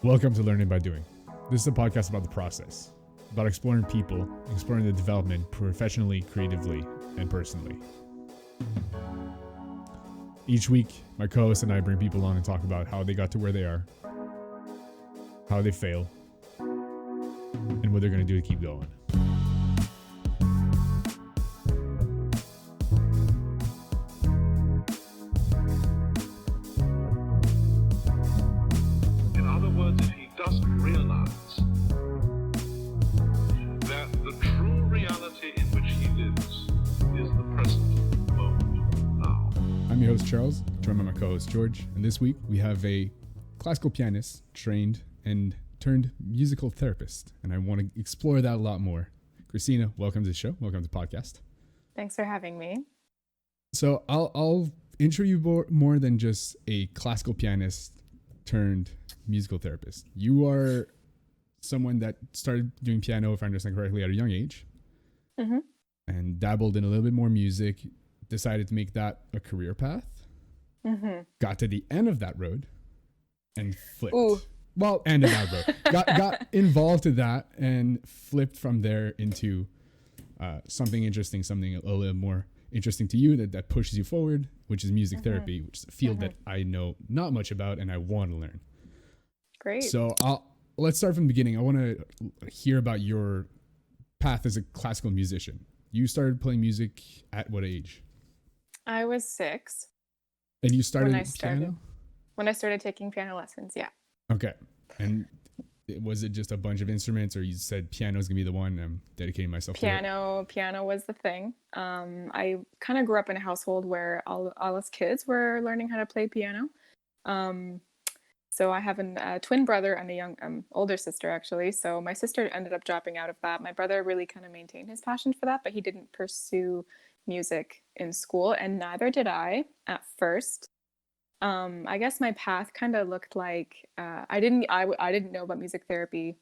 Welcome to Learning by Doing. This is a podcast about the process, about exploring people, exploring the development professionally, creatively, and personally. Each week, my co-host and I bring people on and talk about how they got to where they are, how they fail, and what they're going to do to keep going. In other words, if he doesn't realize that the true reality in which he lives is the present moment now. I'm your host, Charles, joined by my co-host, George, and this week we have a classical pianist, trained and turned musical therapist, and I want to explore that a lot more. Kristina, welcome to the show. Welcome to the podcast. Thanks for having me. So I'll intro you more than just a classical pianist turned musical therapist. You are someone that started doing piano, if I understand correctly, at a young age, and dabbled in a little bit more music, decided to make that a career path, got to the end of that road, and flipped. Ooh. Well, end of that road. got involved in that and flipped from there into something interesting, something a little more interesting to you that pushes you forward, which is music therapy, which is a field that I know not much about and I want to learn. Great. So let's start from the beginning. I want to hear about your path as a classical musician. You started playing music at what age? I was 6 And you started when I started. piano? When I started taking piano lessons, yeah. Okay. And was it just a bunch of instruments, or you said piano is going to be the one? I'm dedicating myself to it. Piano was the thing. I kind of grew up in a household where all us kids were learning how to play piano. So I have a twin brother and a young older sister, actually. So my sister ended up dropping out of that. My brother really kind of maintained his passion for that, but he didn't pursue music in school, and neither did I at first. I guess my path kind of looked like I didn't know about music therapy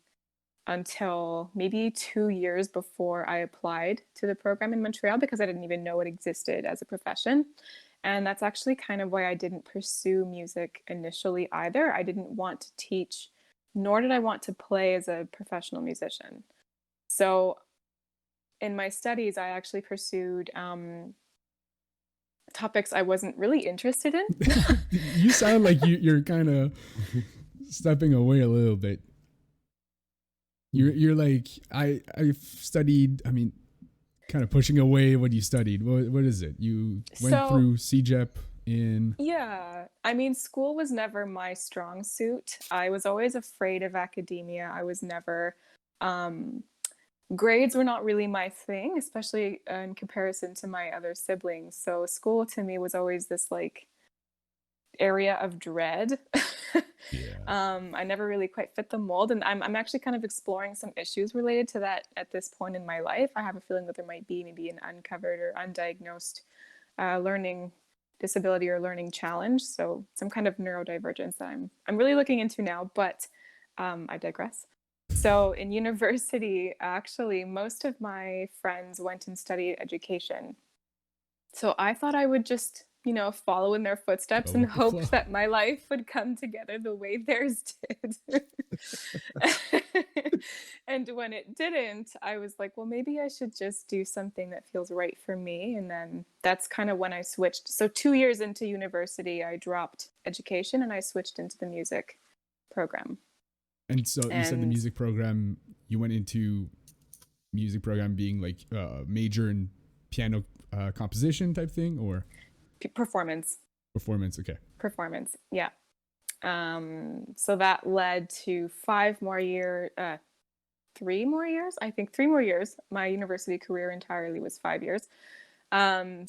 until maybe 2 years before I applied to the program in Montreal, because I didn't even know it existed as a profession. And that's actually kind of why I didn't pursue music initially either. I didn't want to teach, nor did I want to play as a professional musician. So in my studies, I actually pursued topics I wasn't really interested in. You sound like you're kind of stepping away a little bit. You're like, I've studied, kind of pushing away what you studied. What is it? You went through CJEP in... Yeah, school was never my strong suit. I was always afraid of academia. I was never... grades were not really my thing, especially in comparison to my other siblings. So school to me was always this area of dread. I never really quite fit the mold, and I'm actually kind of exploring some issues related to that at this point in my life. I have a feeling that there might be maybe an uncovered or undiagnosed learning disability or learning challenge, so some kind of neurodivergence that I'm really looking into now, but I digress. So in university, actually, most of my friends went and studied education. So I thought I would just, follow in their footsteps and hope that my life would come together the way theirs did. And when it didn't, I was like, well, maybe I should just do something that feels right for me. And then that's kind of when I switched. So 2 years into university, I dropped education and I switched into the music program. And so you said the music program, you went into music program being like major in piano composition type thing, or? Performance. Performance, okay. Performance, yeah. So that led to 3 more years. I think 3 more years. My university career entirely was 5 years. 3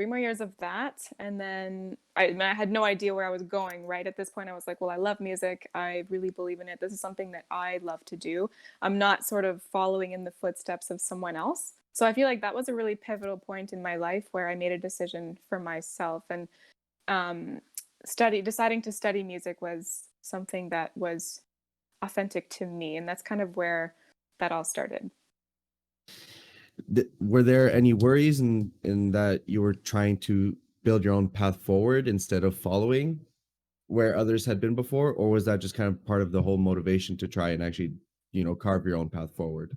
more years of that. And then I had no idea where I was going, right? At this point, I was like, well, I love music. I really believe in it. This is something that I love to do. I'm not sort of following in the footsteps of someone else. So I feel like that was a really pivotal point in my life where I made a decision for myself. And deciding to study music was something that was authentic to me. And that's kind of where that all started. Were there any worries in that you were trying to build your own path forward instead of following where others had been before, or was that just kind of part of the whole motivation to try and actually, carve your own path forward?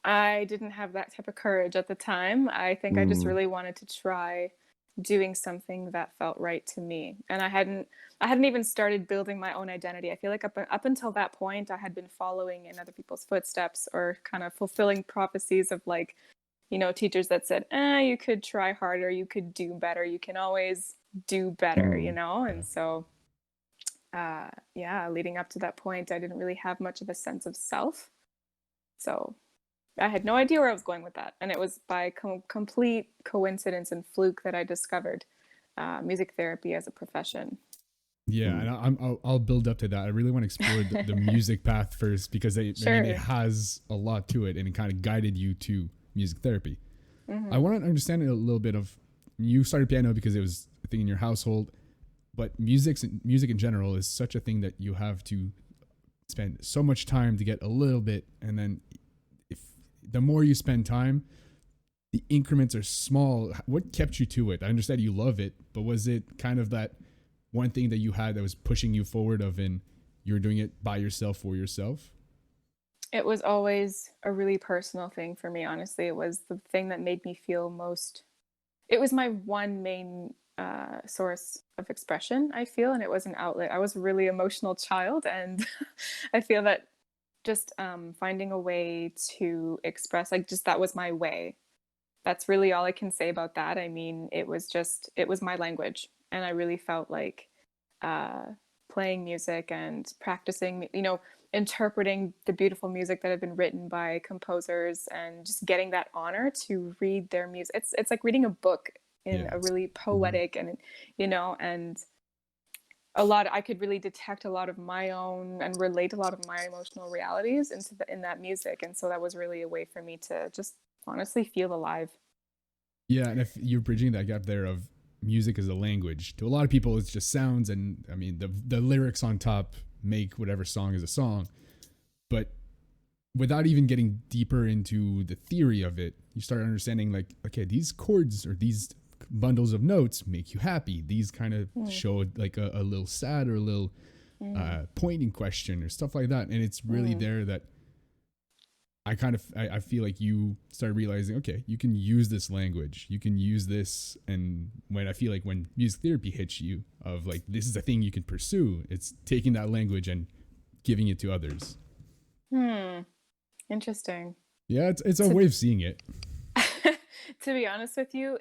I didn't have that type of courage at the time. I think I just Mm, really wanted to try doing something that felt right to me. And I hadn't even started building my own identity. I feel like up until that point I had been following in other people's footsteps or kind of fulfilling prophecies of like, teachers that said, you could try harder, you could do better, you can always do better, mm, And so yeah, leading up to that point, I didn't really have much of a sense of self. So I had no idea where I was going with that. And it was by complete coincidence and fluke that I discovered music therapy as a profession. Yeah, mm. and I'll build up to that. I really want to explore the music path first because I mean it Sure. has a lot to it, and it kind of guided you to music therapy. I Hmm. want to understand a little bit of you started piano because it was a thing in your household, but music in general is such a thing that you have to spend so much time to get a little bit, and then if the more you spend time, the increments are small. What kept you to it? I understand you love it, but was it kind of that one thing that you had that was pushing you forward of in you were doing it by yourself for yourself? It was always a really personal thing for me, honestly. It was the thing that made me feel most, it was my one main source of expression, I feel, and it was an outlet. I was a really emotional child, and I feel that just finding a way to express, like, just that was my way. That's really all I can say about that. I mean, it was my language. And I really felt like uh, playing music and practicing, interpreting the beautiful music that had been written by composers and just getting that honor to read their music. It's like reading a book in Yeah. a really Mhm. poetic and, and I could really detect a lot of my own and relate a lot of my emotional realities in that music. And so that was really a way for me to just honestly feel alive. Yeah, and if you're bridging that gap there of music as a language, to a lot of people it's just sounds, and I mean the lyrics on top make whatever song is a song. But without even getting deeper into the theory of it, you start understanding like, okay, these chords or these bundles of notes make you happy. These kind of Mm, show like a little sad or a little mm, pointing question or stuff like that. And it's really mm. there that I feel like you start realizing, okay, you can use this language, you can use this. And when I feel like when music therapy hits you of like, this is a thing you can pursue, it's taking that language and giving it to others. Hmm. Interesting. Yeah, it's a To way of seeing it. to be honest with you,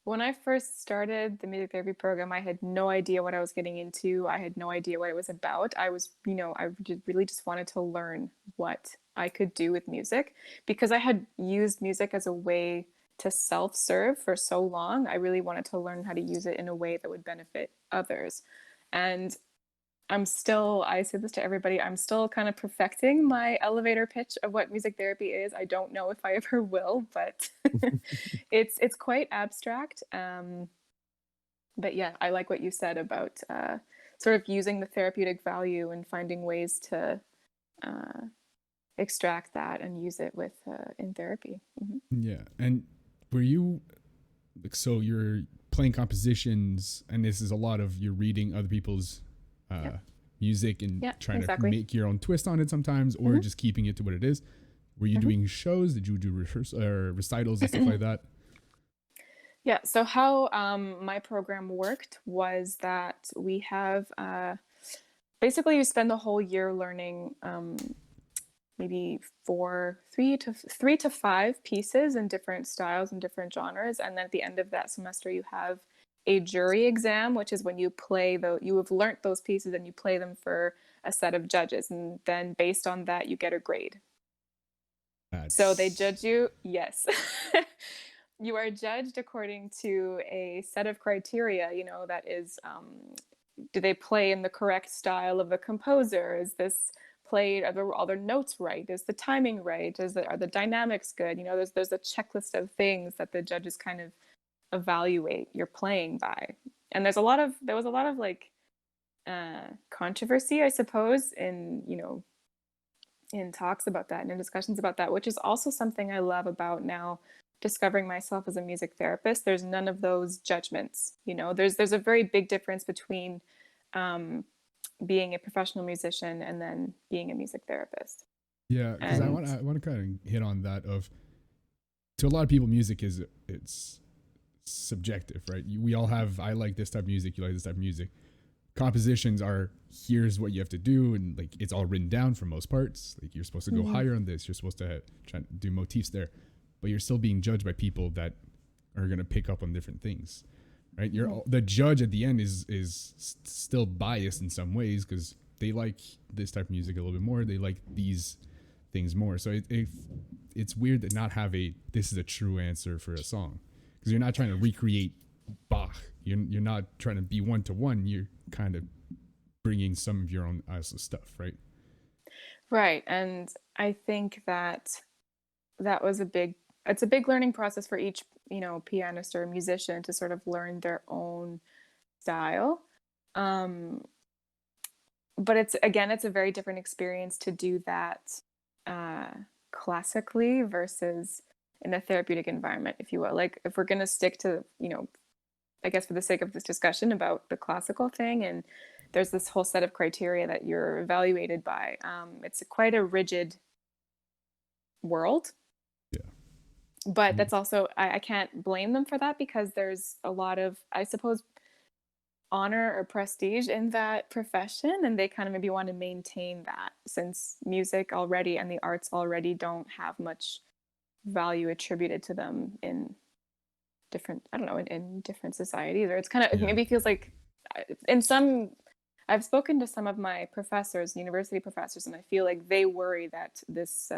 when I first started the music therapy program, I had no idea what I was getting into. I had no idea what it was about. Really just wanted to learn what I could do with music because I had used music as a way to self-serve for so long. I really wanted to learn how to use it in a way that would benefit others. And I say this to everybody, I'm still kind of perfecting my elevator pitch of what music therapy is. I don't know if I ever will, but it's quite abstract. But yeah, I like what you said about sort of using the therapeutic value and finding ways to uh, extract that and use it with in therapy. Hmm. Yeah. And were you like, so you're playing compositions, and this is a lot of you're reading other people's uh, Yep. music and Yeah, trying to exactly. make your own twist on it sometimes, or Hmm. just keeping it to what it is. Were you Hmm. doing shows? Did you do recitals and stuff like that? Yeah, so how my program worked was that we have basically you spend the whole year learning maybe three to five pieces in different styles and different genres, and then at the end of that semester you have a jury exam, which is when you have learnt those pieces and you play them for a set of judges, and then based on that you get a grade. So they That's judge you, yes. You are judged according to a set of criteria, that is, do they play in the correct style of the composer? Is this played, are all their notes right? Is the timing right? Are the dynamics good? There's a checklist of things that the judges kind of evaluate your playing by. And there was a lot of like controversy, I suppose, in talks about that and in discussions about that, which is also something I love about now discovering myself as a music therapist. There's none of those judgments. There's a very big difference between being a professional musician and then being a music therapist. Yeah, because I want to kind of hit on that. Of to a lot of people, music it's subjective, right? We all have, I like this type of music, you like this type of music. Compositions are, here's what you have to do, and like it's all written down for most parts. Like you're supposed to go higher on this, you're supposed to try to do motifs there, but you're still being judged by people that are going to pick up on different things, right? The judge at the end is still biased in some ways because they like this type of music a little bit more, they like these things more. So it's weird to not have this is a true answer for a song, because you're not trying to recreate Bach. You're not trying to be one to one. You're kind of bringing some of your own stuff, right? Right, and I think that was it's a big learning process for each, pianist or musician to sort of learn their own style. But it's a very different experience to do that classically versus in a therapeutic environment, if you will. Like if we're going to stick to, I guess for the sake of this discussion about the classical thing, and there's this whole set of criteria that you're evaluated by. It's quite a rigid world. Yeah. But that's also, I can't blame them for that, because there's a lot of, I suppose, honor or prestige in that profession, and they kind of maybe want to maintain that, since music already and the arts already don't have much value attributed to them in different, I don't know, in different societies. Or it's kind of, it maybe feels like I've spoken to some of my professors, university professors, and I feel like they worry that this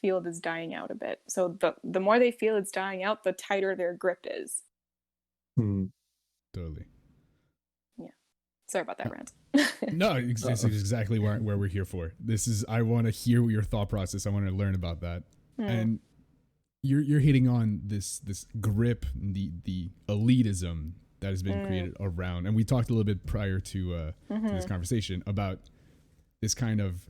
field is dying out a bit. So the more they feel it's dying out, the tighter their grip is. Totally. Yeah. Sorry about that rant. No, this is exactly where we're here for. I want to hear your thought process. I want to learn about that. And you're hitting on this grip, the elitism that has been created around, and we talked a little bit prior to this conversation about this kind of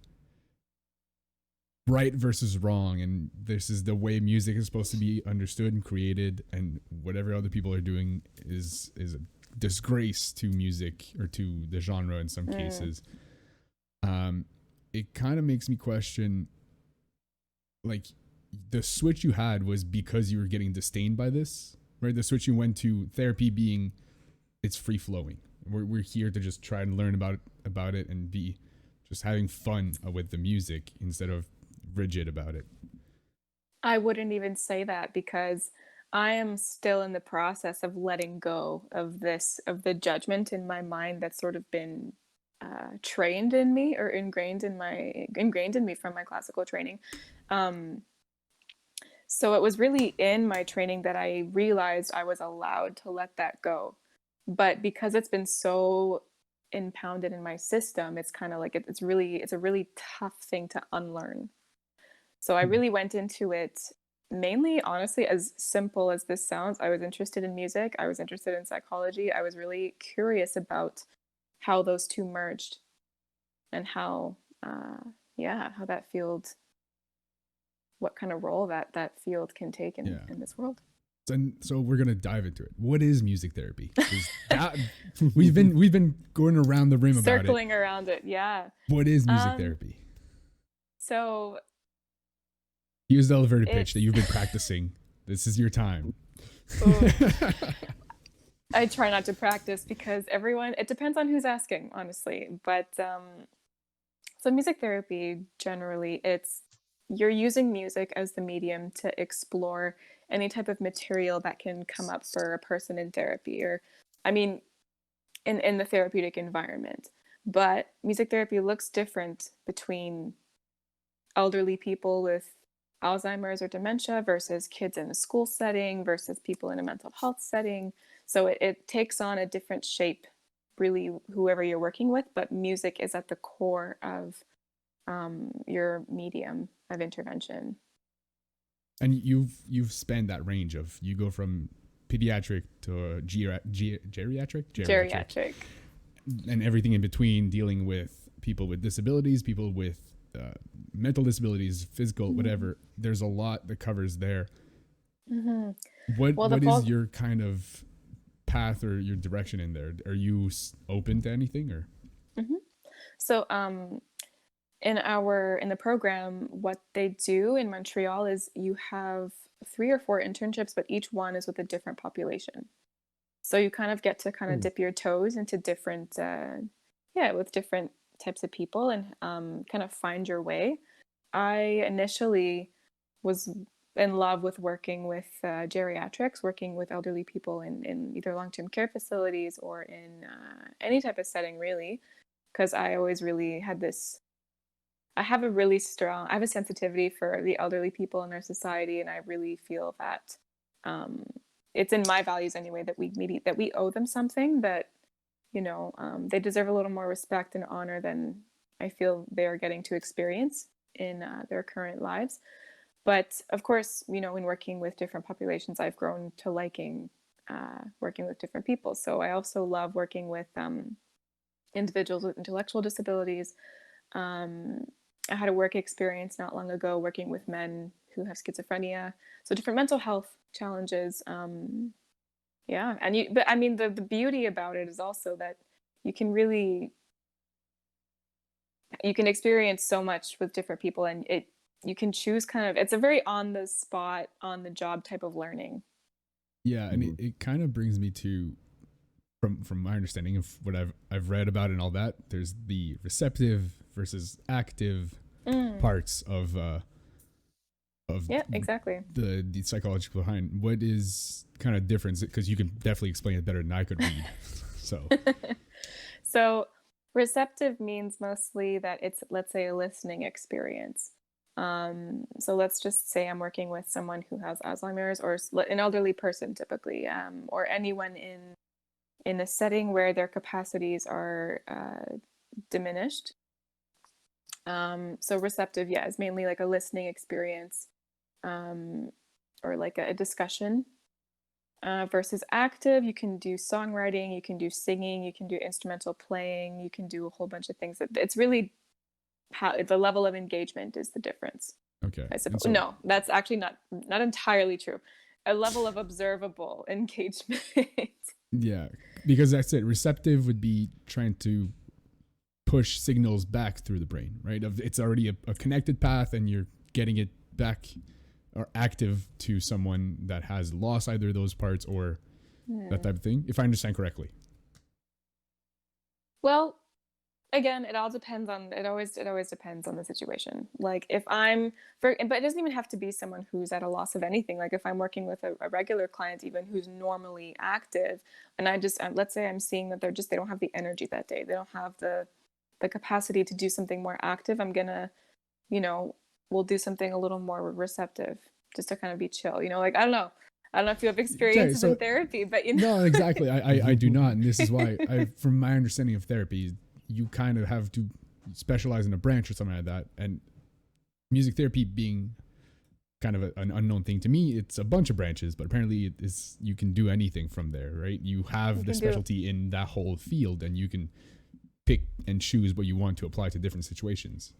right versus wrong, and this is the way music is supposed to be understood and created, and whatever other people are doing is a disgrace to music or to the genre in some cases. It kind of makes me question, like, the switch you had was because you were getting disdained by this, right? The switch you went to therapy being, it's free flowing. We're here to just try and learn about it and be just having fun with the music instead of rigid about it. I wouldn't even say that, because I am still in the process of letting go of the judgment in my mind that's sort of been trained in me, or ingrained in me from my classical training. So it was really in my training that I realized I was allowed to let that go. But because it's been so impounded in my system, it's kind of like it's a really tough thing to unlearn. So I really went into it mainly, honestly, as simple as this sounds. I was interested in music. I was interested in psychology. I was really curious about how those two merged, and how that field, what kind of role that field can take in this world. And so we're gonna dive into it. What is music therapy? We've been going around the rim about it. Circling around it, yeah. What is music therapy? So use the elevator pitch that you've been practicing. This is your time. I try not to practice, because it depends on who's asking, honestly. But so music therapy, generally, you're using music as the medium to explore any type of material that can come up for a person in therapy, or, I mean, in the therapeutic environment. But music therapy looks different between elderly people with Alzheimer's or dementia versus kids in a school setting versus people in a mental health setting. So it takes on a different shape, really, whoever you're working with, but music is at the core of your medium of intervention. And you've spanned that range of, you go from pediatric to geriatric, and everything in between, dealing with people with disabilities, people with mental disabilities, physical, whatever. There's a lot that covers there. What is your kind of path or your direction in there? Are you open to anything or? Mm-hmm. So in the program, what they do in Montreal is you have 3 or 4 internships, but each one is with a different population. So you kind of get to kind of dip your toes into different, with different types of people and kind of find your way. I initially was in love with working with geriatrics, working with elderly people in either long-term care facilities or in any type of setting, really, because I always really had this. I have a sensitivity for the elderly people in our society, and I really feel that it's in my values anyway that we owe them something, that they deserve a little more respect and honor than I feel they are getting to experience in their current lives. But of course, in working with different populations, I've grown to liking working with different people. So I also love working with individuals with intellectual disabilities. I had a work experience not long ago working with men who have schizophrenia, so different mental health challenges. But I mean, the beauty about it is also that you can experience so much with different people, and you can choose it's a very on the spot, on the job type of learning. Yeah, and it kind of brings me to, from my understanding of what I've read about and all that, there's the receptive versus active parts of exactly the psychological behind. What is kind of difference? Because you can definitely explain it better than I could read. So receptive means mostly that it's, let's say, a listening experience. So let's just say I'm working with someone who has Alzheimer's, or an elderly person typically, or anyone in a setting where their capacities are diminished. So receptive, is mainly like a listening experience, or like a discussion. Versus active, you can do songwriting, you can do singing, you can do instrumental playing, you can do a whole bunch of things. It's really how the level of engagement is the difference. Okay. I suppose. No, that's actually not entirely true. A level of observable engagement. Yeah, because that's it. Receptive would be trying to push signals back through the brain, right? It's already a connected path, and you're getting it back or active to someone that has lost either of those parts or that type of thing, if I understand correctly. Well, again, it always depends on the situation. Like but it doesn't even have to be someone who's at a loss of anything. Like if I'm working with a regular client, even who's normally active, and let's say I'm seeing that they don't have the energy that day, they don't have the capacity to do something more active, I'm gonna, we'll do something a little more receptive, just to kind of be chill. Like I don't know if you have experiences in therapy, but No, exactly. I do not, and this is why from my understanding of therapy, you kind of have to specialize in a branch or something like that. And music therapy being kind of an unknown thing to me, it's a bunch of branches, but apparently you can do anything from there, right? You have the specialty in that whole field, and you can pick and choose what you want to apply to different situations.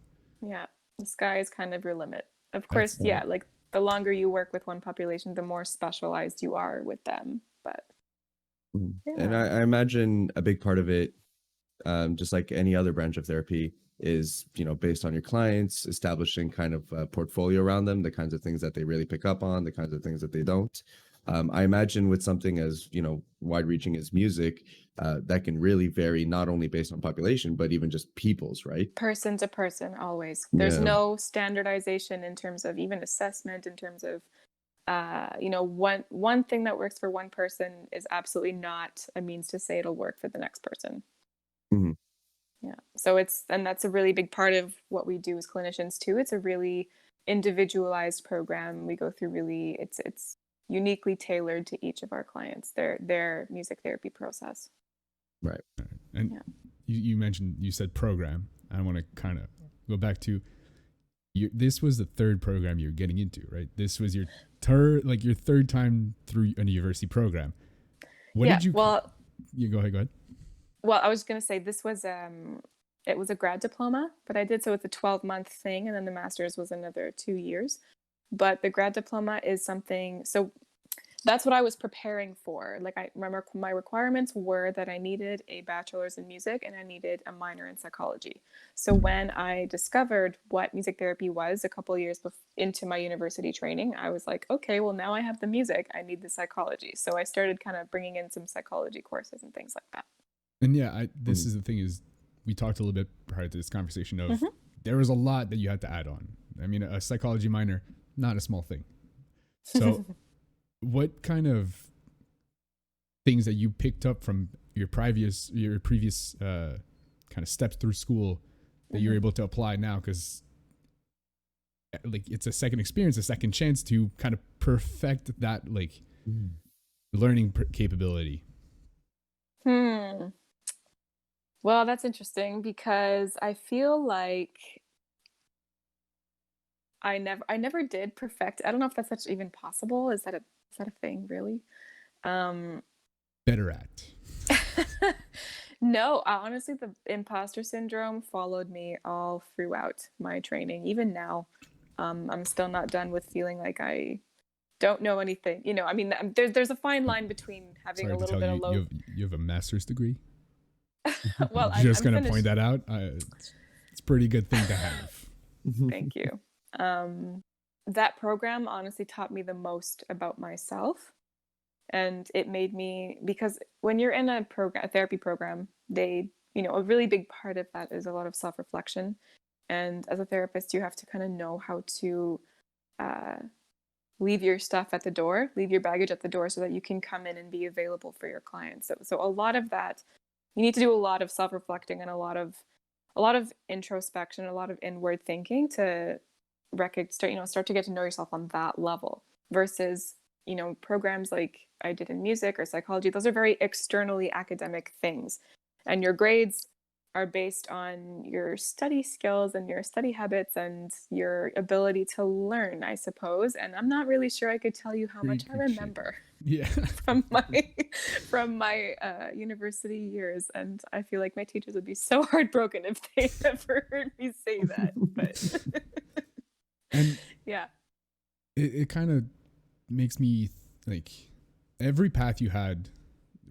Yeah, the sky is kind of your limit. Of course, like the longer you work with one population, the more specialized you are with them. But and I imagine a big part of it, just like any other branch of therapy, is based on your clients, establishing kind of a portfolio around them, the kinds of things that they really pick up on, the kinds of things that they don't. I imagine with something as wide-reaching as music, that can really vary, not only based on population, but even just people's, right? Person to person, always. There's no standardization in terms of even assessment, in terms of one thing that works for one person is absolutely not a means to say it'll work for the next person. Mm-hmm. Yeah. So that's a really big part of what we do as clinicians too. It's a really individualized program. We go through really, it's uniquely tailored to each of our clients, their music therapy process. Right. And you said program. I want to kind of go back to this was the third program you're getting into, right? This was your third time through a university program. What did you? Well, you go ahead. Well, I was going to say this was it was a grad diploma, but I did, so it's a 12-month thing, and then the master's was another 2 years. But the grad diploma is something, so that's what I was preparing for. Like, I remember my requirements were that I needed a bachelor's in music and I needed a minor in psychology. So when I discovered what music therapy was a couple of years into my university training, I was like, okay, well, now I have the music, I need the psychology. So I started kind of bringing in some psychology courses and things like that. And yeah, this is the thing is, we talked a little bit prior to this conversation of there was a lot that you had to add on. I mean, a psychology minor, not a small thing. So what kind of things that you picked up from your previous kind of steps through school that you're able to apply now? Because like it's a second experience, a second chance to kind of perfect that like learning capability. Well, that's interesting because I feel like I never did perfect. I don't know if that's even possible. Is that a thing, really? Better at. No, honestly, the imposter syndrome followed me all throughout my training. Even now, I'm still not done with feeling like I don't know anything. You know, I mean, there's a fine line between having a little bit of low. You have a master's degree. Well, I'm just going to point that out. It's a pretty good thing to have. Thank you. That program honestly taught me the most about myself. And it made me, because when you're in a therapy program, a really big part of that is a lot of self-reflection. And as a therapist, you have to kind of know how to leave your stuff at the door, leave your baggage at the door so that you can come in and be available for your clients. So a lot of that, you need to do a lot of self-reflecting and a lot of introspection, a lot of inward thinking to start to get to know yourself on that level versus, programs like I did in music or psychology. Those are very externally academic things. And your grades are based on your study skills and your study habits and your ability to learn, I suppose. And I'm not really sure I could tell you how much I remember from my university years. And I feel like my teachers would be so heartbroken if they ever heard me say that. But and yeah, it kind of makes me like every path you had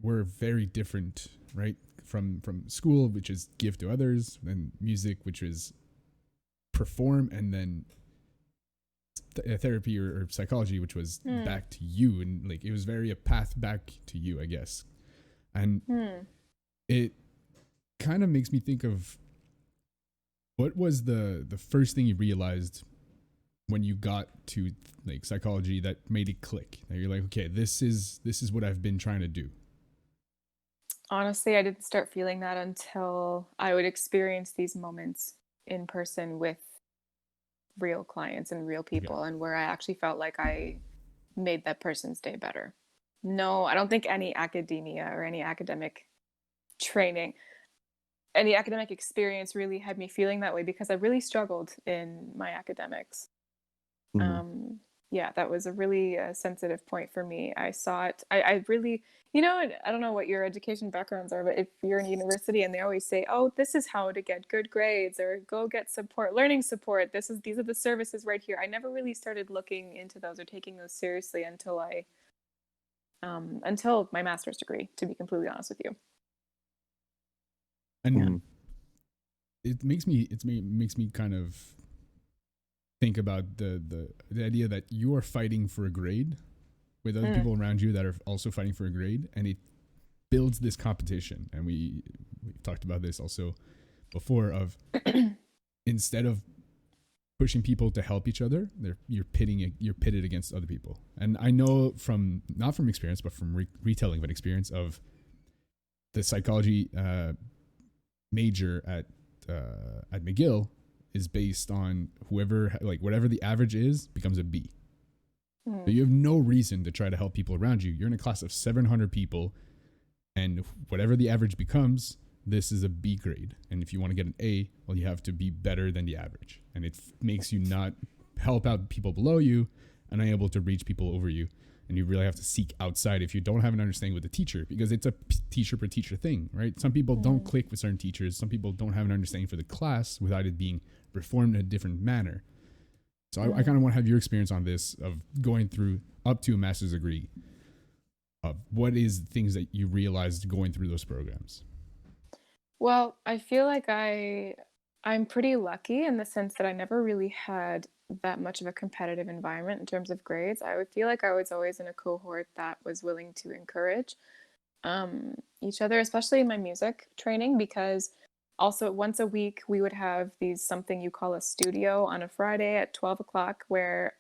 were very different, right? From school, which is give to others, and music, which is perform, and then therapy or psychology, which was back to you, and like it was very a path back to you, I guess. And it kind of makes me think of what was the first thing you realized when you got to like psychology that made it click, that you're like, okay, this is what I've been trying to do. Honestly, I didn't start feeling that until I would experience these moments in person with real clients and real people, and where I actually felt like I made that person's day better. No, I don't think any academia or any academic training, any academic experience really had me feeling that way, because I really struggled in my academics. Yeah, that was a really sensitive point for me. I saw it. I really, I don't know what your education backgrounds are, but if you're in university and they always say, oh, this is how to get good grades, or go get support, learning support. These are the services right here. I never really started looking into those or taking those seriously until my master's degree, to be completely honest with you. And it makes me kind of think about the idea that you are fighting for a grade with other people around you that are also fighting for a grade, and it builds this competition. And we talked about this also before of instead of pushing people to help each other, you're pitted against other people. And I know not from experience, but from retelling of an experience of the psychology major at McGill is based on whatever the average is becomes a B. So you have no reason to try to help people around you. You're in a class of 700 people, and whatever the average becomes, this is a B grade. And if you want to get an A, well, you have to be better than the average. And it makes you not help out people below you and unable to reach people over you. And you really have to seek outside if you don't have an understanding with the teacher, because it's a teacher per teacher thing, right? Some people don't click with certain teachers. Some people don't have an understanding for the class without it being reformed in a different manner. So I kind of want to have your experience on this of going through up to a master's degree. What is things that you realized going through those programs? Well, I feel like I'm pretty lucky in the sense that I never really had that much of a competitive environment in terms of grades. I would feel like I was always in a cohort that was willing to encourage each other, especially in my music training, because also once a week we would have these something you call a studio on a Friday at 12 o'clock where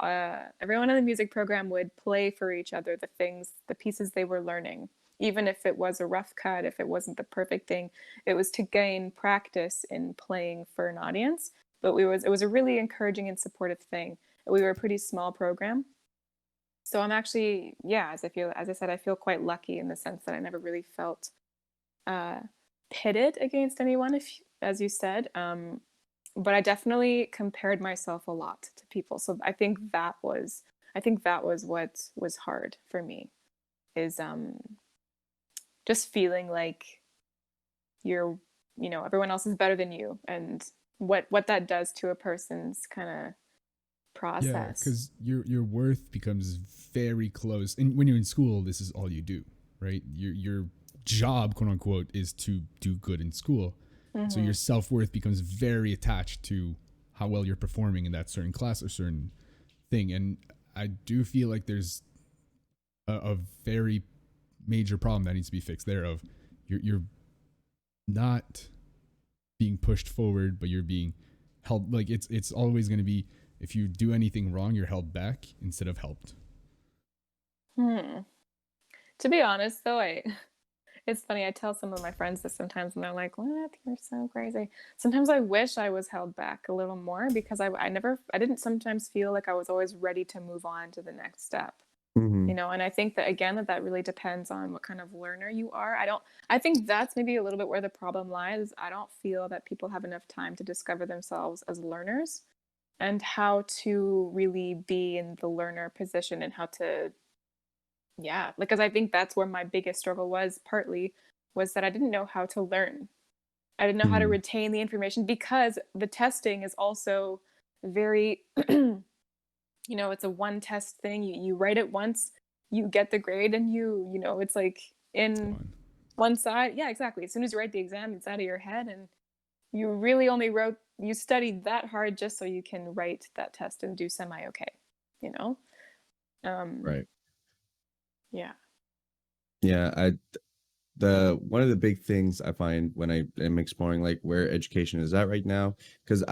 everyone in the music program would play for each other the pieces they were learning. Even if it was a rough cut, if it wasn't the perfect thing, it was to gain practice in playing for an audience. But it was a really encouraging and supportive thing. We were a pretty small program. So I'm actually, yeah, as I said, I feel quite lucky in the sense that I never really felt uh, pitted against anyone, if as you said. But I definitely compared myself a lot to people. So I think that was what was hard for me, is just feeling like you're, everyone else is better than you, and what that does to a person's kind of Yeah, process. because your worth becomes very close, and when you're in school, this is all you do, right? Your job, quote unquote, is to do good in school. So your self-worth becomes very attached to how well you're performing in that certain class or certain thing. And I do feel like there's a very major problem that needs to be fixed there, of you're not being pushed forward, but you're being held. Like it's always going to be, if you do anything wrong, you're held back instead of helped. To be honest, though, it's funny. I tell some of my friends this sometimes, and they're like, "What? You're so crazy." Sometimes I wish I was held back a little more, because I didn't sometimes feel like I was always ready to move on to the next step. Mm-hmm. And I think that, again, that really depends on what kind of learner you are. I think that's maybe a little bit where the problem lies. I don't feel that people have enough time to discover themselves as learners and how to really be in the learner position, and how to, yeah, because I think that's where my biggest struggle was, partly, was that I didn't know how to learn. I didn't know how to Mm-hmm. retain the information, because the testing is also very, it's a one test thing. You write it once, you get the grade, and it's like It's in gone. one side. Yeah, exactly. As soon as you write the exam, it's out of your head, and you really you studied that hard just so you can write that test and do semi okay, you know? Um, Right. yeah. Yeah. The one of the big things I find when I am exploring like where education is at right now, because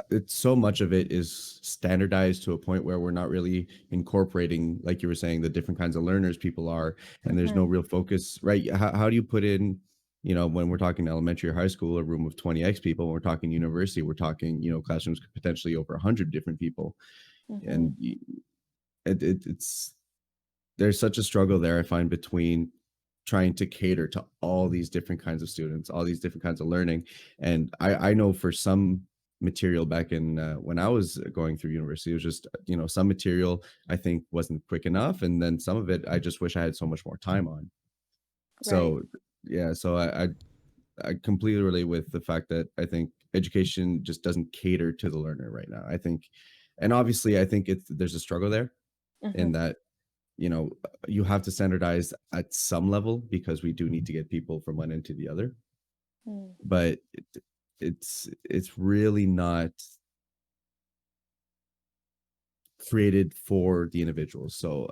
it's so much of it is standardized to a point where we're not really incorporating, like you were saying, the different kinds of learners people are, and there's no Mm-hmm. real focus, right? How do you put in, when we're talking elementary or high school, a room of 20x people? When we're talking university, we're talking, classrooms could potentially over 100 different people, Mm-hmm. and it's there's such a struggle there, I find, between trying to cater to all these different kinds of students, all these different kinds of learning. And I know for some material back in when I was going through university, it was just, some material I think wasn't quick enough. And then some of it, I just wish I had so much more time on. Right. So, yeah, so I completely relate with the fact that I think education just doesn't cater to the learner right now. I think, and obviously, I think there's a struggle there Mm-hmm. in that you have to standardize at some level because we do need to get people from one end to the other, Mm. but it's really not created for the individuals. So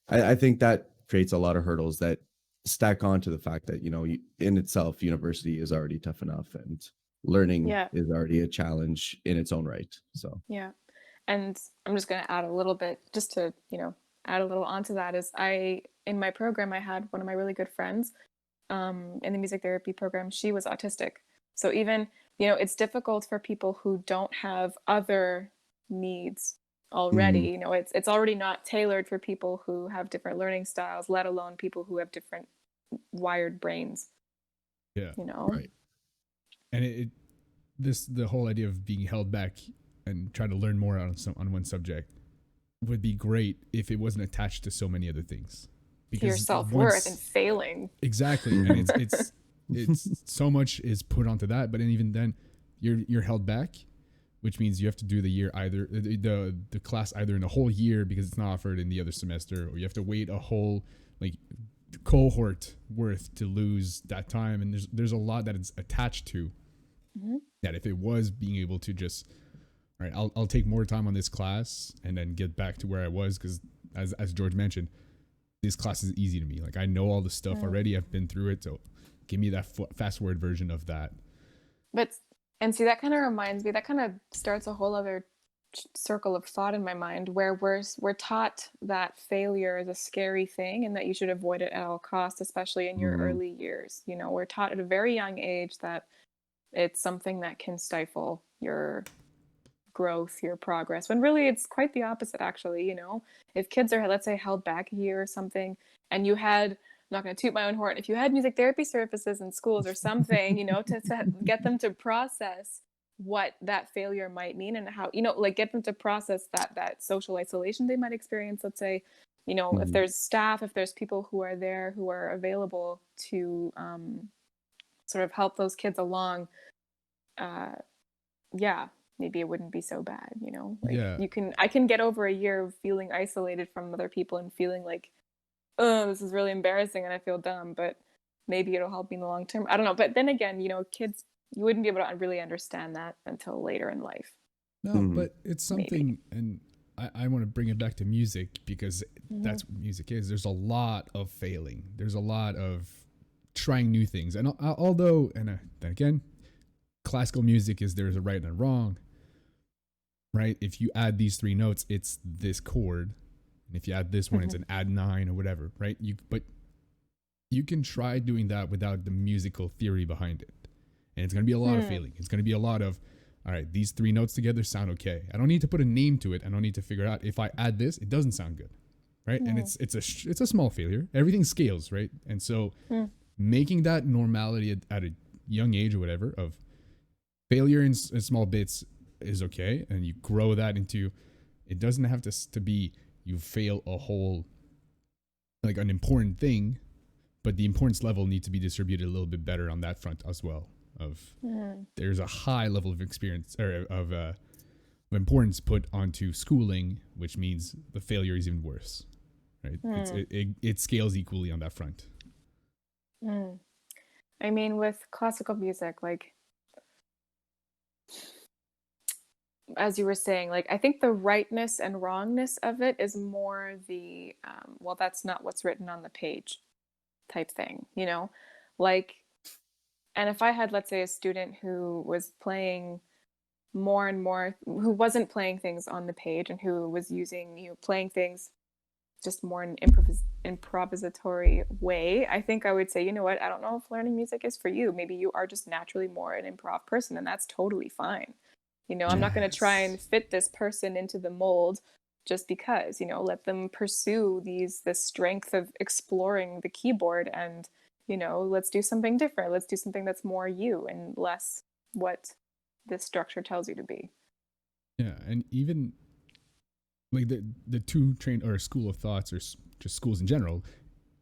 I think that creates a lot of hurdles that stack on to the fact that in itself university is already tough enough, and learning Yeah. is already a challenge in its own right. So Yeah. And I'm just going to add a little bit, just to, add a little onto that, is in my program, I had one of my really good friends in the music therapy program. She was autistic. So even, it's difficult for people who don't have other needs already. mhm, It's already not tailored for people who have different learning styles, let alone people who have different wired brains, Yeah, you know? right. and the whole idea of being held back and trying to learn more on one subject would be great if it wasn't attached to so many other things. To your Because self-worth and failing. exactly, and it's so much is put onto that, but then even then, you're held back, which means you have to do the year either the class either in a whole year because it's not offered in the other semester, or you have to wait a whole like cohort worth to lose that time, and there's a lot that it's attached to. That if it was being able to just, all right, I'll take more time on this class and then get back to where I was, because as George mentioned, this class is easy to me. Like I know all the stuff already. I've been through it, so give me that fast forward version of that. And see, that kind of reminds me, that kind of starts a whole other circle of thought in my mind, where we're taught that failure is a scary thing and that you should avoid it at all costs, especially in your early years. You know, we're taught at a very young age that it's something that can stifle your growth, your progress, when really it's quite the opposite, actually. You know, if kids are, let's say, held back a year or something, and you had, I'm not going to toot my own horn, if you had music therapy services in schools or something, you know, to get them to process what that failure might mean, and how, you know, like get them to process that social isolation they might experience, let's say, you know, if there's staff, if there's people who are there who are available to sort of help those kids along, maybe it wouldn't be so bad, you know. Like I can get over a year of feeling isolated from other people and feeling like, oh, this is really embarrassing and I feel dumb, but maybe it'll help me in the long term. I don't know. But then again, you know, kids, you wouldn't be able to really understand that until later in life. No, but it's something, and I want to bring it back to music, because that's what music is. There's a lot of failing. There's a lot of trying new things. And although, and then again, classical music is, there's a right and a wrong, right? If you add these 3 notes, it's this chord. And if you add this one, it's an add 9 or whatever, right? But you can try doing that without the musical theory behind it. And it's going to be a lot of failing. It's going to be a lot of, all right, these 3 notes together sound okay. I don't need to put a name to it. I don't need to figure out if I add this, it doesn't sound good, right? And it's a small failure. Everything scales, right? And so making that normality at a young age or whatever of failure in small bits is okay, and you grow that into, it doesn't have to be you fail a whole, like an important thing, but the importance level needs to be distributed a little bit better on that front as well. Of there's a high level of experience or of importance put onto schooling, which means the failure is even worse, right? It scales equally on that front. I mean, with classical music, like, as you were saying, like, I think the rightness and wrongness of it is more the, well, that's not what's written on the page type thing, you know? Like, and if I had, let's say, a student who was playing more and more, who wasn't playing things on the page and who was using, you know, playing things just more in improvisatory way, I think I would say, you know what, I don't know if learning music is for you. Maybe you are just naturally more an improv person, and that's totally fine. You know, I'm not going to try and fit this person into the mold just because, you know, let them pursue the strength of exploring the keyboard, and, you know, let's do something different. Let's do something that's more you and less what this structure tells you to be. Yeah. And even like the two train or school of thoughts, or just schools in general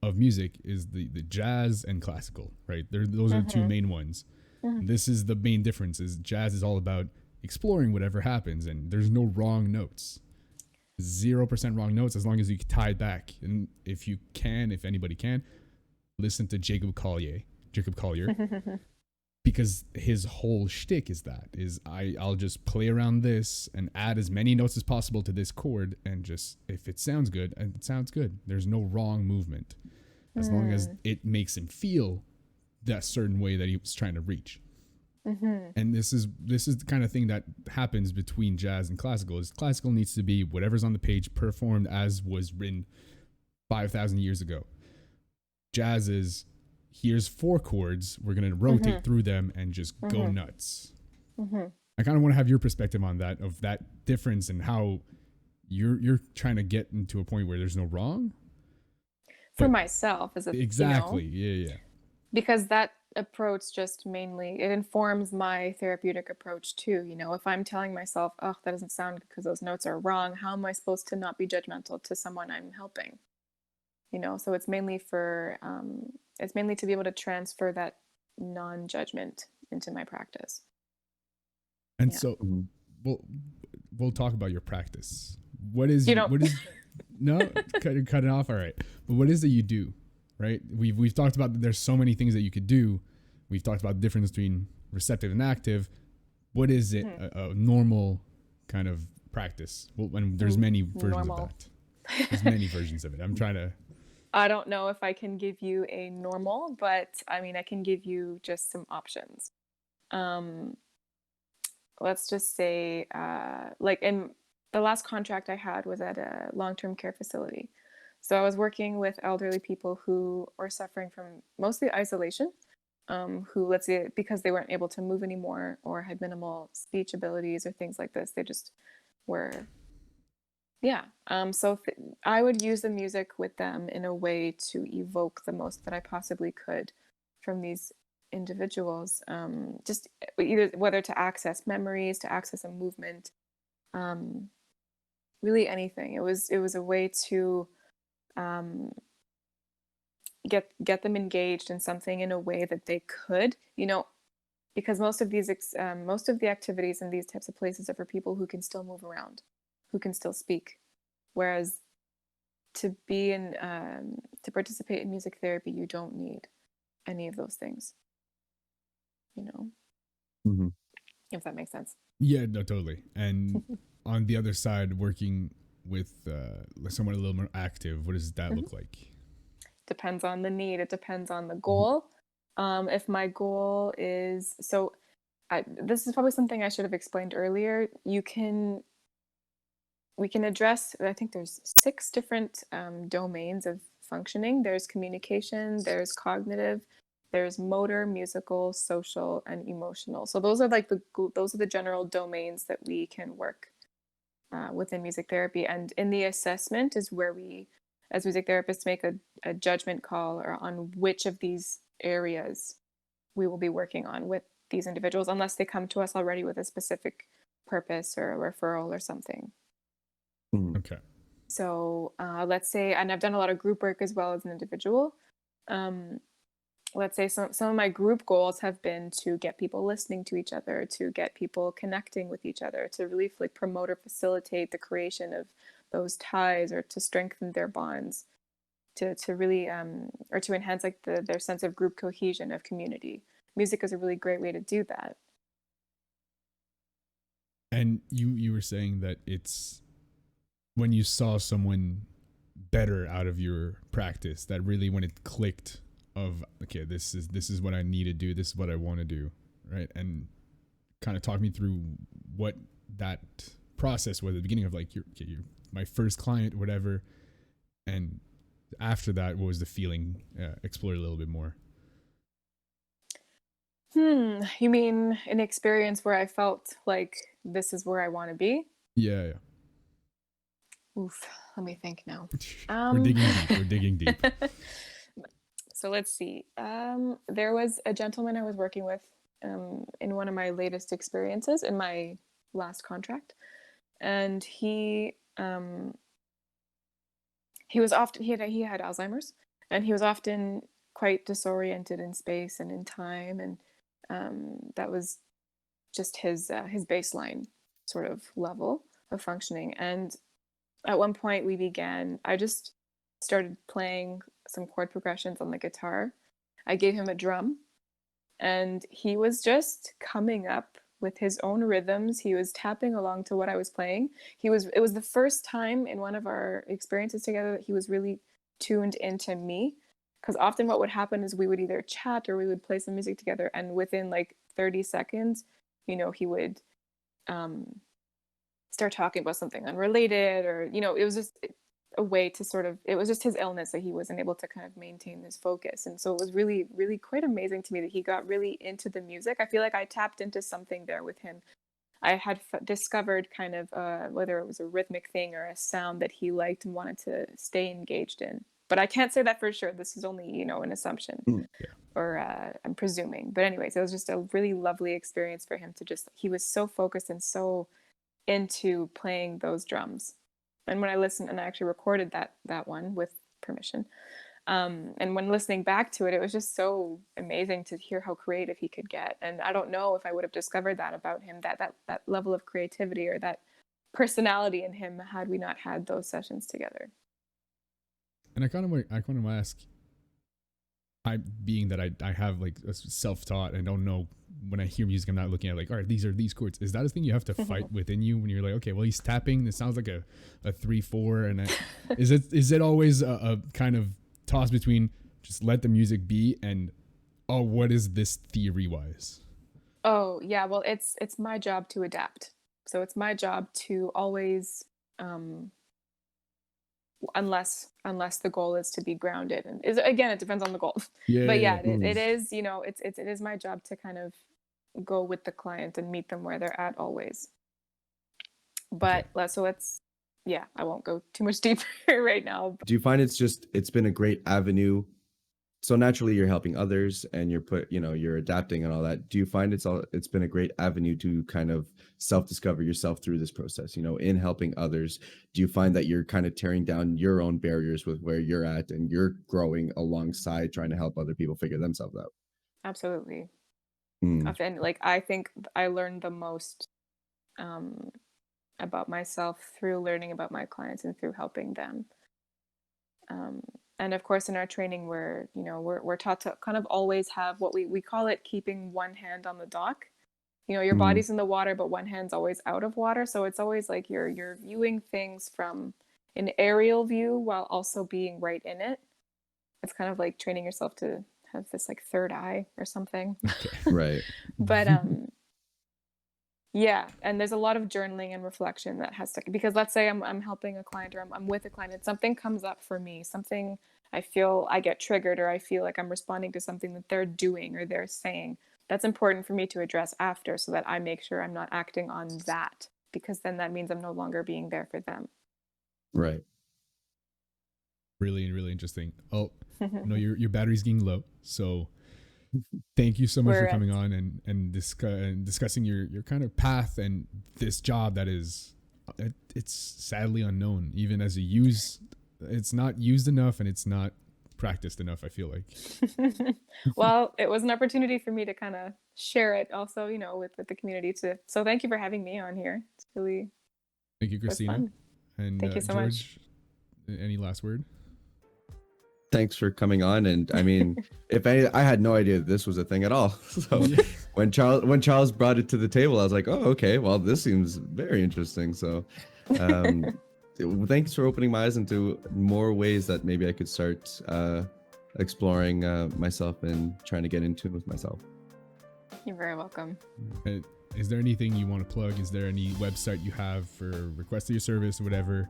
of music, is the jazz and classical, right? Those are the two main ones. This is the main difference, is jazz is all about exploring whatever happens, and there's no wrong notes. 0% wrong notes, as long as you tie it back. And if anybody can, listen to Jacob Collier, because his whole shtick is I'll just play around this and add as many notes as possible to this chord, and just, if it sounds good, and it sounds good, there's no wrong movement, as long as it makes him feel that certain way that he was trying to reach. And this is the kind of thing that happens between jazz and classical. Is classical needs to be whatever's on the page performed as was written 5,000 years ago. Jazz is, here's 4 chords, we're going to rotate through them and just go nuts. I kind of want to have your perspective on that, of that difference, and how you're trying to get into a point where there's no wrong. For myself, as a, exactly, you know, yeah. Because that approach just mainly, it informs my therapeutic approach too. You know, if I'm telling myself, oh, that doesn't sound good because those notes are wrong, how am I supposed to not be judgmental to someone I'm helping? You know, so it's mainly to be able to transfer that non-judgment into my practice. And so we'll talk about your practice. What is No, cut it off. All right. But what is it you do? Right. We've talked about that there's so many things that you could do. We've talked about the difference between receptive and active. What is it? A normal kind of practice? Well, and there's many versions of that. There's many versions of it. I'm trying to. I don't know if I can give you a normal, but I mean, I can give you just some options. Let's just say, like in the last contract I had was at a long-term care facility. So I was working with elderly people who were suffering from mostly isolation, who, let's say, because they weren't able to move anymore or had minimal speech abilities or things like this, they just were, yeah. I would use the music with them in a way to evoke the most that I possibly could from these individuals, just either whether to access memories, to access a movement, really anything. It was a way to get them engaged in something in a way that they could, because most of the activities in these types of places are for people who can still move around, who can still speak, whereas to participate in music therapy, you don't need any of those things. Mm-hmm. If that makes sense. Yeah, no, totally. And on the other side, working with someone a little more active, what does that look like? Depends on the need. It depends on the goal. If my goal is, this is probably something I should have explained earlier. We can address, I think there's 6 different domains of functioning. There's communication, there's cognitive, there's motor, musical, social, and emotional. So those are the general domains that we can work within music therapy. And in the assessment is where we, as music therapists, make a judgment call or on which of these areas we will be working on with these individuals, unless they come to us already with a specific purpose or a referral or something. Okay. So let's say, and I've done a lot of group work as well as an individual. Let's say some of my group goals have been to get people listening to each other, to get people connecting with each other, to really promote or facilitate the creation of those ties, or to strengthen their bonds, to really or to enhance their sense of group cohesion, of community. Music is a really great way to do that. And you were saying that it's when you saw someone better out of your practice, that really when it clicked of, okay, this is what I need to do, this is what I want to do, right? And kind of talk me through what that process was at the beginning of, like, you're my first client, whatever, and after that, what was the feeling? Explore a little bit more. You mean an experience where I felt like this is where I want to be? Yeah. Oof, let me think now. We're digging deep. So let's see. There was a gentleman I was working with in one of my latest experiences in my last contract, and he was often, he had Alzheimer's, and he was often quite disoriented in space and in time, and that was just his baseline sort of level of functioning. And at one point I just started playing some chord progressions on the guitar. I gave him a drum, and he was just coming up with his own rhythms. He was tapping along to what I was playing. It was the first time in one of our experiences together that he was really tuned into me, because often what would happen is we would either chat or we would play some music together, and within like 30 seconds, he would start talking about something unrelated, or it was just a way to it was just his illness that he wasn't able to kind of maintain this focus. And so it was really, really quite amazing to me that he got really into the music. I feel like I tapped into something there with him. I had discovered kind of whether it was a rhythmic thing or a sound that he liked and wanted to stay engaged in. But I can't say that for sure. This is only, an assumption, or I'm presuming. But anyways, it was just a really lovely experience for him he was so focused and so into playing those drums. And when I listened, and I actually recorded that one with permission, and when listening back to it, it was just so amazing to hear how creative he could get. And I don't know if I would have discovered that about him, that level of creativity or that personality in him, had we not had those sessions together. And I kind of want to ask, I being that I have like a self-taught and don't know, when I hear music I'm not looking at like, all right, these are these chords. Is that a thing you have to fight within you when you're like, okay, well he's tapping, it sounds like a 3/4, and is it always a kind of toss between just let the music be and, oh, what is this theory wise? Oh yeah, well it's my job to adapt. So it's my job to always unless the goal is to be grounded, and again it depends on the goal. But yeah, it is, you know, it is my job to kind of go with the client and meet them where they're at always. But so let's, yeah, I won't go too much deeper right now. Do you find it's been a great avenue? So naturally you're helping others and you're adapting and all that. Do you find it's been a great avenue to kind of self-discover yourself through this process, you know, in helping others? Do you find that you're kind of tearing down your own barriers with where you're at and you're growing alongside trying to help other people figure themselves out? Absolutely. And like, I think I learned the most about myself through learning about my clients and through helping them. And of course, in our training, we're taught to kind of always have what we call it keeping one hand on the dock. You know, your body's in the water, but one hand's always out of water. So it's always like you're viewing things from an aerial view while also being right in it. It's kind of like training yourself to have this like third eye or something. Okay. Right. But yeah, and there's a lot of journaling and reflection that has to, because let's say I'm helping a client or I'm with a client and something comes up for me, something I feel I get triggered, or I feel like I'm responding to something that they're doing or they're saying. That's important for me to address after, so that I make sure I'm not acting on that, because then that means I'm no longer being there for them. Right. Really, really interesting. Oh, no, your battery's getting low, so thank you so much for coming on and discussing your kind of path and this job that is, it's sadly unknown, even as it's not used enough and it's not practiced enough, I feel like. Well, it was an opportunity for me to kind of share it also, you know, with the community too. So thank you for having me on here. It's really, thank you, Kristina. And thank you so George, much. Any last word? Thanks for coming on. And I mean, I had no idea this was a thing at all. So when Charles brought it to the table, I was like, oh, okay, well, this seems very interesting. So thanks for opening my eyes into more ways that maybe I could start exploring myself and trying to get in tune with myself. You're very welcome. Is there anything you want to plug? Is there any website you have for request of your service or whatever?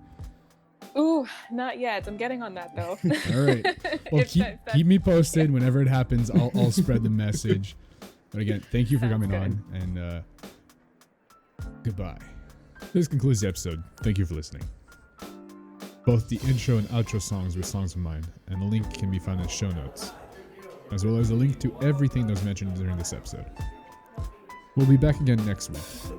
Ooh, not yet. I'm getting on that though. All right. Well, keep me posted whenever it happens. I'll spread the message. But again, thank you for coming on, and goodbye. This concludes the episode. Thank you for listening. Both the intro and outro songs were songs of mine, and the link can be found in the show notes, as well as a link to everything that was mentioned during this episode. We'll be back again next week.